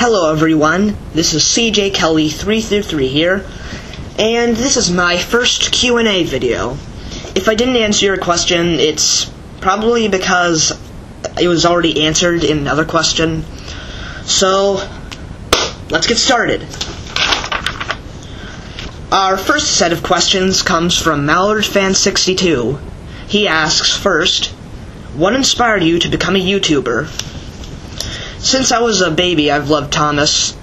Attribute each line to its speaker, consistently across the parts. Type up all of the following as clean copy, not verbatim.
Speaker 1: Hello everyone, this is CJ Kelly 333 here, and this is my first Q&A video. If I didn't answer your question, it's probably because it was already answered in another question. So, let's get started. Our first set of questions comes from MallardFan62. He asks, first, what inspired you to become a YouTuber? Since I was a baby, I've loved Thomas,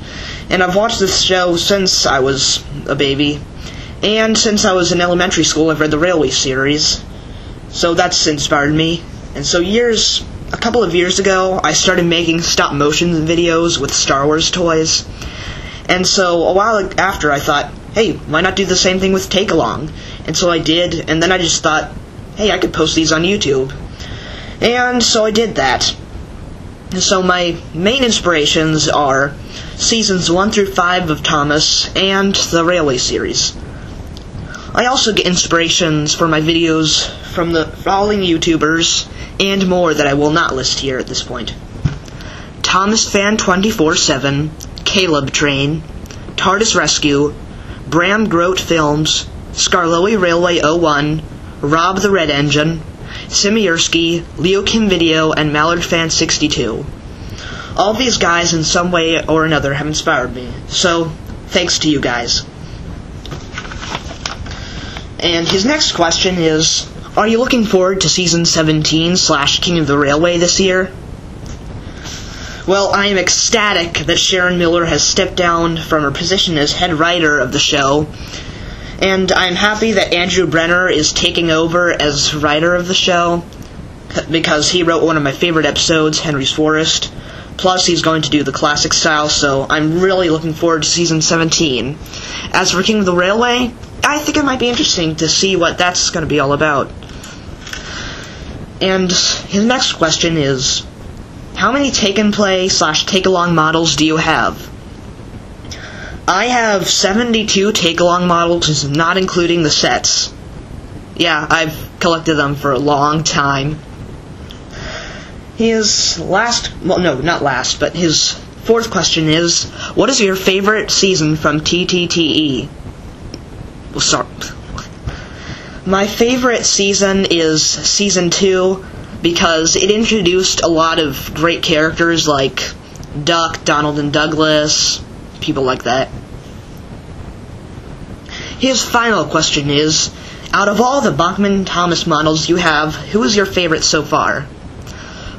Speaker 1: and I've watched this show since I was a baby, and since I was in elementary school, I've read the Railway series, so that's inspired me. And so a couple of years ago, I started making stop-motion videos with Star Wars toys, and so a while after I thought, hey, why not do the same thing with Take-Along? And so I did, and then I just thought, hey, I could post these on YouTube. And so I did that. So my main inspirations are seasons 1 through 5 of Thomas and the Railway series. I also get inspirations for my videos from the following YouTubers and more that I will not list here at this point. ThomasFan247, Caleb Train, TARDIS Rescue, Bram Grote Films, Skarloey Railway 01, Rob the Red Engine, Simierski, Leo Kim Video, and MallardFan62. All these guys in some way or another have inspired me, so thanks to you guys. And his next question is, are you looking forward to Season 17/King of the Railway this year? Well, I am ecstatic that Sharon Miller has stepped down from her position as head writer of the show, and I'm happy that Andrew Brenner is taking over as writer of the show, because he wrote one of my favorite episodes, Henry's Forest. Plus, he's going to do the classic style, so I'm really looking forward to Season 17. As for King of the Railway, I think it might be interesting to see what that's going to be all about. And his next question is, how many take-and-play/take-along models do you have? I have 72 take-along models, not including the sets. Yeah, I've collected them for a long time. His his fourth question is, what is your favorite season from TTTE? Well, sorry. My favorite season is Season 2, because it introduced a lot of great characters like Duck, Donald and Douglas, people like that. His final question is, out of all the Bachmann-Thomas models you have, who is your favorite so far?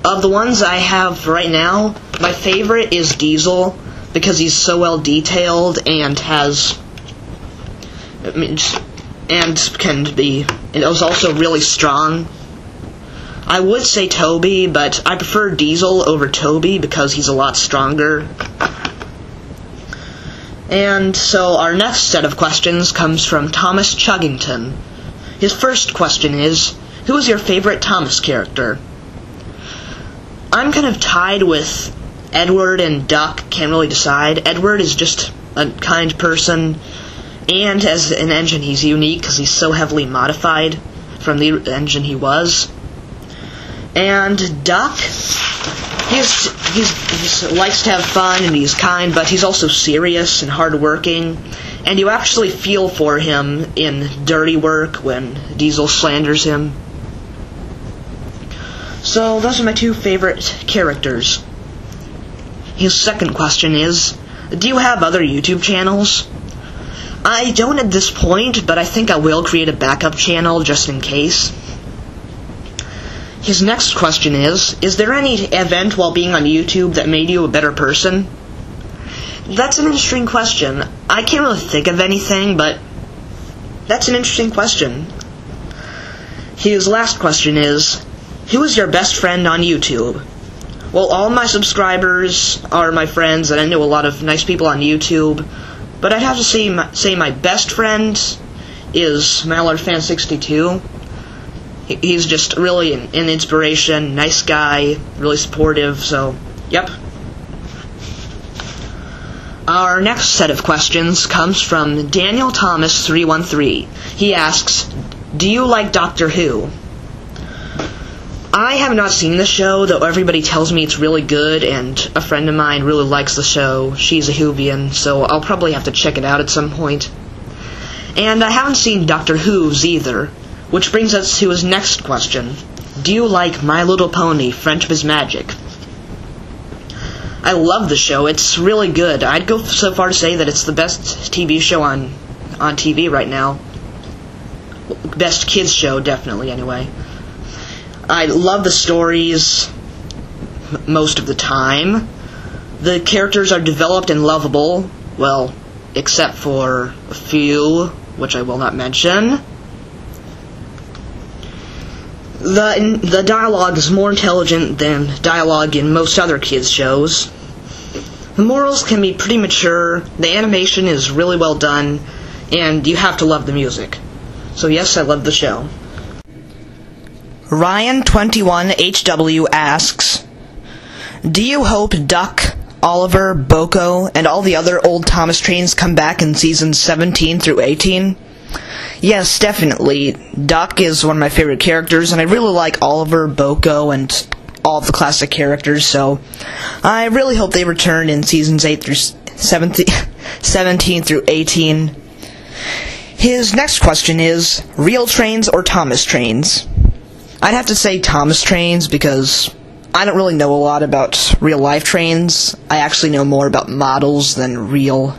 Speaker 1: Of the ones I have right now, my favorite is Diesel, because he's so well detailed and is also really strong. I would say Toby, but I prefer Diesel over Toby because he's a lot stronger. And so our next set of questions comes from Thomas Chuggington. His first question is, who is your favorite Thomas character? I'm kind of tied with Edward and Duck, can't really decide. Edward is just a kind person, and as an engine he's unique because he's so heavily modified from the engine he was. And Duck, he likes to have fun and he's kind, but he's also serious and hardworking, and you actually feel for him in Dirty Work when Diesel slanders him. So those are my two favorite characters. His second question is, do you have other YouTube channels? I don't at this point, but I think I will create a backup channel just in case. His next question is there any event while being on YouTube that made you a better person? That's an interesting question. I can't really think of anything, but that's an interesting question. His last question is, who is your best friend on YouTube? Well, all my subscribers are my friends, and I know a lot of nice people on YouTube, but I'd have to say my best friend is MallardFan62. He's just really an inspiration, nice guy, really supportive, so, yep. Our next set of questions comes from Daniel Thomas 313. He asks, do you like Doctor Who? I have not seen the show, though everybody tells me it's really good, and a friend of mine really likes the show. She's a Whovian, so I'll probably have to check it out at some point. And I haven't seen Dr. Who's either, which brings us to his next question. Do you like My Little Pony, Friendship is Magic? I love the show. It's really good. I'd go so far to say that it's the best TV show on TV right now. Best kids show, definitely, anyway. I love the stories most of the time. The characters are developed and lovable, well, except for a few, which I will not mention. The dialogue is more intelligent than dialogue in most other kids' shows. The morals can be pretty mature, the animation is really well done, and you have to love the music. So yes, I love the show. Ryan21HW asks, do you hope Duck, Oliver, Boko, and all the other old Thomas trains come back in seasons 17 through 18? Yes, definitely. Duck is one of my favorite characters, and I really like Oliver, Boko, and all of the classic characters, so I really hope they return in seasons 8 through 17 through 18. His next question is, real trains or Thomas trains? I'd have to say Thomas trains because I don't really know a lot about real-life trains. I actually know more about models than real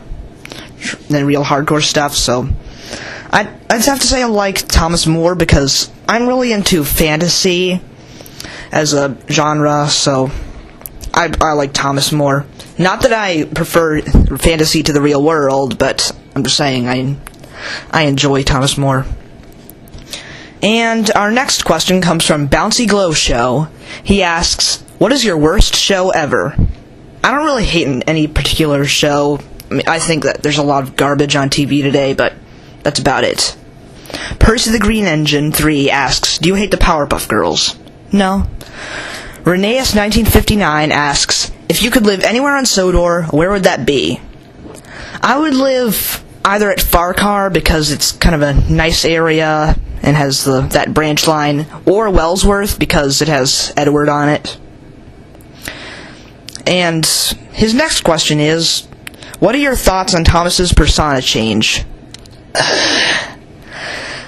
Speaker 1: hardcore stuff, so I'd have to say I like Thomas more because I'm really into fantasy as a genre, so I like Thomas more. Not that I prefer fantasy to the real world, but I'm just saying I enjoy Thomas more. And our next question comes from Bouncy Glow Show. He asks, what is your worst show ever? I don't really hate any particular show. I mean, I think that there's a lot of garbage on TV today, but that's about it. Percy the Green Engine 3 asks, do you hate the Powerpuff Girls? No. Reneus1959 asks, if you could live anywhere on Sodor, where would that be? I would live either at Farquhar because it's kind of a nice area and has that branch line, or Wellsworth because it has Edward on it. And his next question is, what are your thoughts on Thomas's persona change?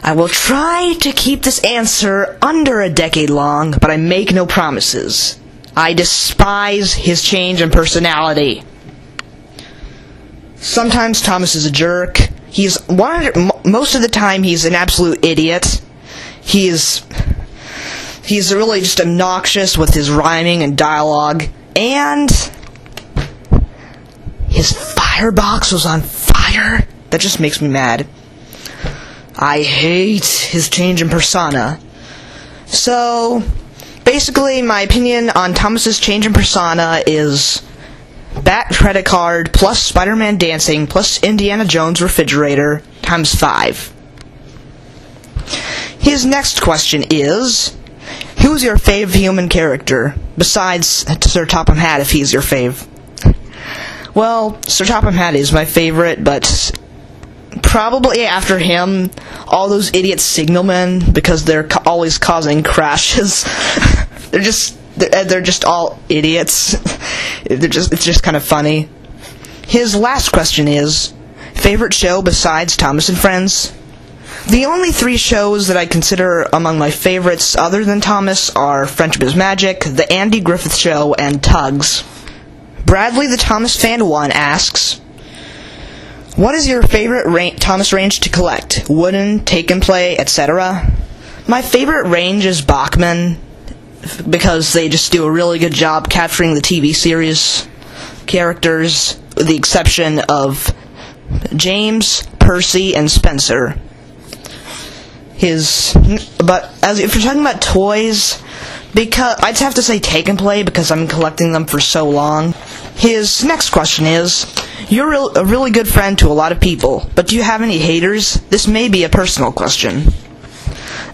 Speaker 1: I will try to keep this answer under a decade long, but I make no promises. I despise his change in personality. Sometimes Thomas is a jerk. Most of the time he's an absolute idiot. He's really just obnoxious with his rhyming and dialogue, and his firebox was on fire. That just makes me mad. I hate his change in persona. So, basically, my opinion on Thomas's change in persona is Bat credit card plus Spider-Man dancing plus Indiana Jones refrigerator times 5. His next question is, who's your fave human character, besides Sir Topham Hatt if he's your fave? Well, Sir Topham Hatt is my favorite, but probably after him, all those idiot signalmen, because they're always causing crashes. They're just all idiots. It's just kind of funny. His last question is, favorite show besides Thomas and Friends? The only 3 shows that I consider among my favorites other than Thomas are Friendship is Magic, The Andy Griffith Show, and Tugs. Bradley the Thomas Fan 1 asks, what is your favorite Thomas range to collect? Wooden, Take and Play, etc.? My favorite range is Bachman, because they just do a really good job capturing the TV series characters, with the exception of James, Percy, and Spencer. But if you're talking about toys, because I'd have to say Take and Play because I've been collecting them for so long. His next question is, you're a really good friend to a lot of people, but do you have any haters? This may be a personal question.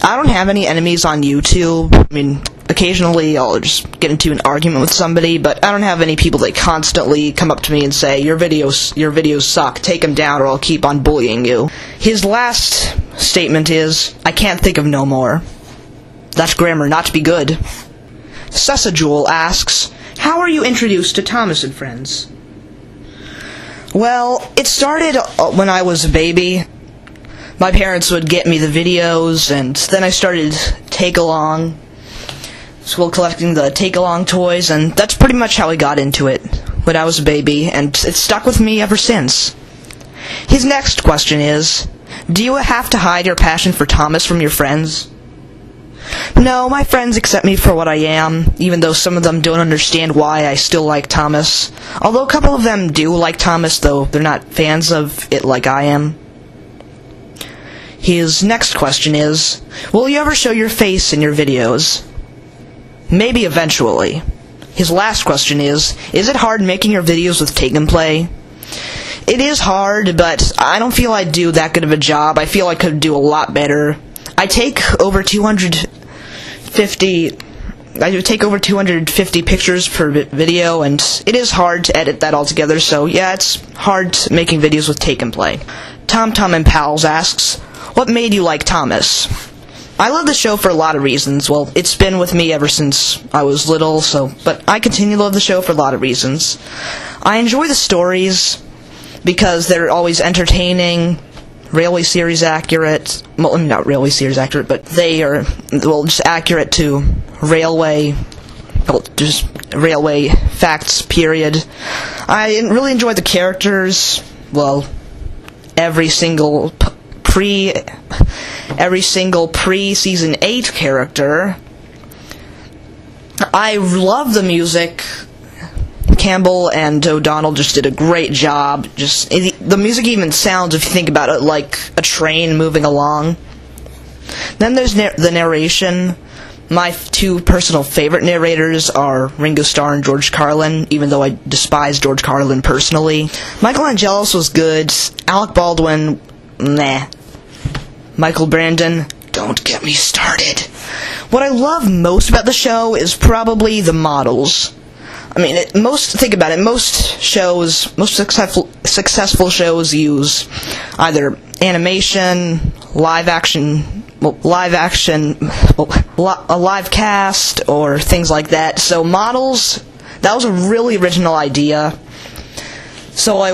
Speaker 1: I don't have any enemies on YouTube. I mean, occasionally I'll just get into an argument with somebody, but I don't have any people that constantly come up to me and say, your videos suck, take them down or I'll keep on bullying you. His last statement is, I can't think of no more. that grammar not be good. Sessajewel asks, how are you introduced to Thomas and Friends? Well, it started when I was a baby. My parents would get me the videos, and then I started Take-Along, collecting the Take-Along toys, and that's pretty much how I got into it when I was a baby, and it's stuck with me ever since. His next question is, do you have to hide your passion for Thomas from your friends? No, my friends accept me for what I am, even though some of them don't understand why I still like Thomas. Although a couple of them do like Thomas, though they're not fans of it like I am. His next question is, will you ever show your face in your videos? Maybe eventually. His last question is it hard making your videos with Take and Play? It is hard, but I don't feel I do that good of a job. I feel I could do a lot better. I take over 250 pictures per video, and it is hard to edit that all together, so yeah, it's hard making videos with Take and Play. TomTom and Pals asks, what made you like Thomas? I love the show for a lot of reasons. Well, it's been with me ever since I was little, but I continue to love the show for a lot of reasons. I enjoy the stories because they're always entertaining, railway series accurate. Well, not railway series accurate, but they are, just accurate to railway facts, period. I really enjoy the characters. Well, every single pre-season 8 character. I love the music. Campbell and O'Donnell just did a great job. The music even sounds, if you think about it, like a train moving along. Then there's the narration. My two personal favorite narrators are Ringo Starr and George Carlin, even though I despise George Carlin personally. Michael Angelis was good. Alec Baldwin, meh. Michael Brandon, don't get me started. What I love most about the show is probably the models. I mean, think about it, most successful shows use either animation, live a live cast, or things like that. So models, that was a really original idea. So I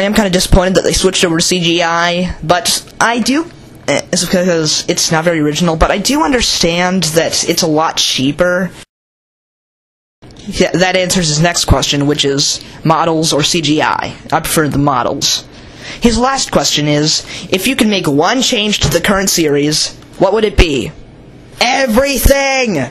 Speaker 1: am kind of disappointed that they switched over to CGI, but it's because it's not very original, but I do understand that it's a lot cheaper. Yeah, that answers his next question, which is models or CGI. I prefer the models. His last question is, if you could make one change to the current series, what would it be? Everything!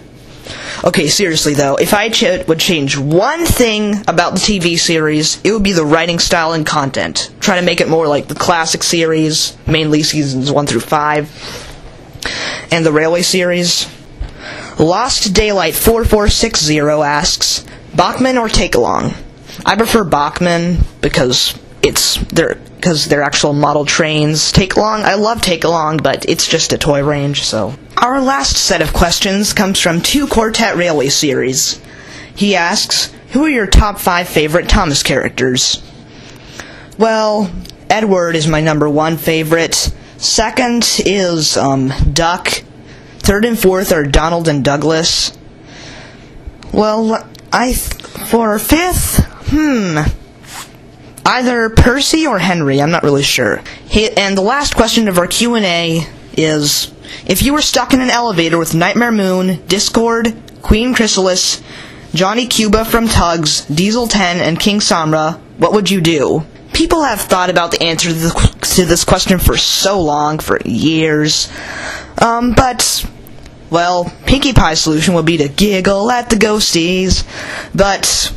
Speaker 1: Okay, seriously though, if I would change one thing about the TV series, it would be the writing style and content. Try to make it more like the classic series, mainly seasons 1 through 5, and the Railway series. Lost Daylight 4460 asks, Bachman or Take-Along? I prefer Bachman because they're actual model trains. Take-Along, I love Take-Along, but it's just a toy range, so. Our last set of questions comes from 2 Quartet Railway series. He asks, who are your top 5 favorite Thomas characters? Well, Edward is my number 1 favorite. Second is Duck. Third and fourth are Donald and Douglas. Well, for fifth, either Percy or Henry, I'm not really sure. And the last question of our Q&A is, if you were stuck in an elevator with Nightmare Moon, Discord, Queen Chrysalis, Johnny Cuba from Tugs, Diesel 10, and King Samra, what would you do? People have thought about the answer to this question for so long, for years. Well, Pinkie Pie's solution would be to giggle at the ghosties. But,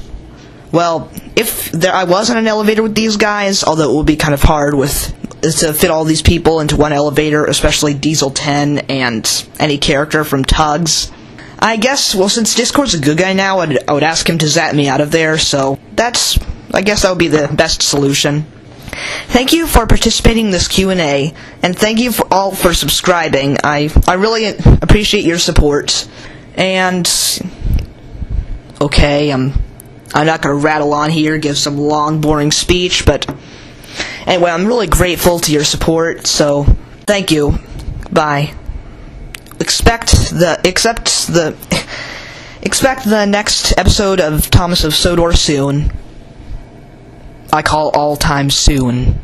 Speaker 1: well, if I was in an elevator with these guys, although it would be kind of hard to fit all these people into one elevator, especially Diesel 10 and any character from Tugs, I guess, well, since Discord's a good guy now, I would ask him to zap me out of there, so I guess that would be the best solution. Thank you for participating in this Q&A, and thank you all for subscribing. I really appreciate your support. And okay, I'm not gonna rattle on here, give some long, boring speech, but anyway, I'm really grateful to your support. So thank you. Bye. expect the next episode of Thomas of Sodor soon. I call all time soon.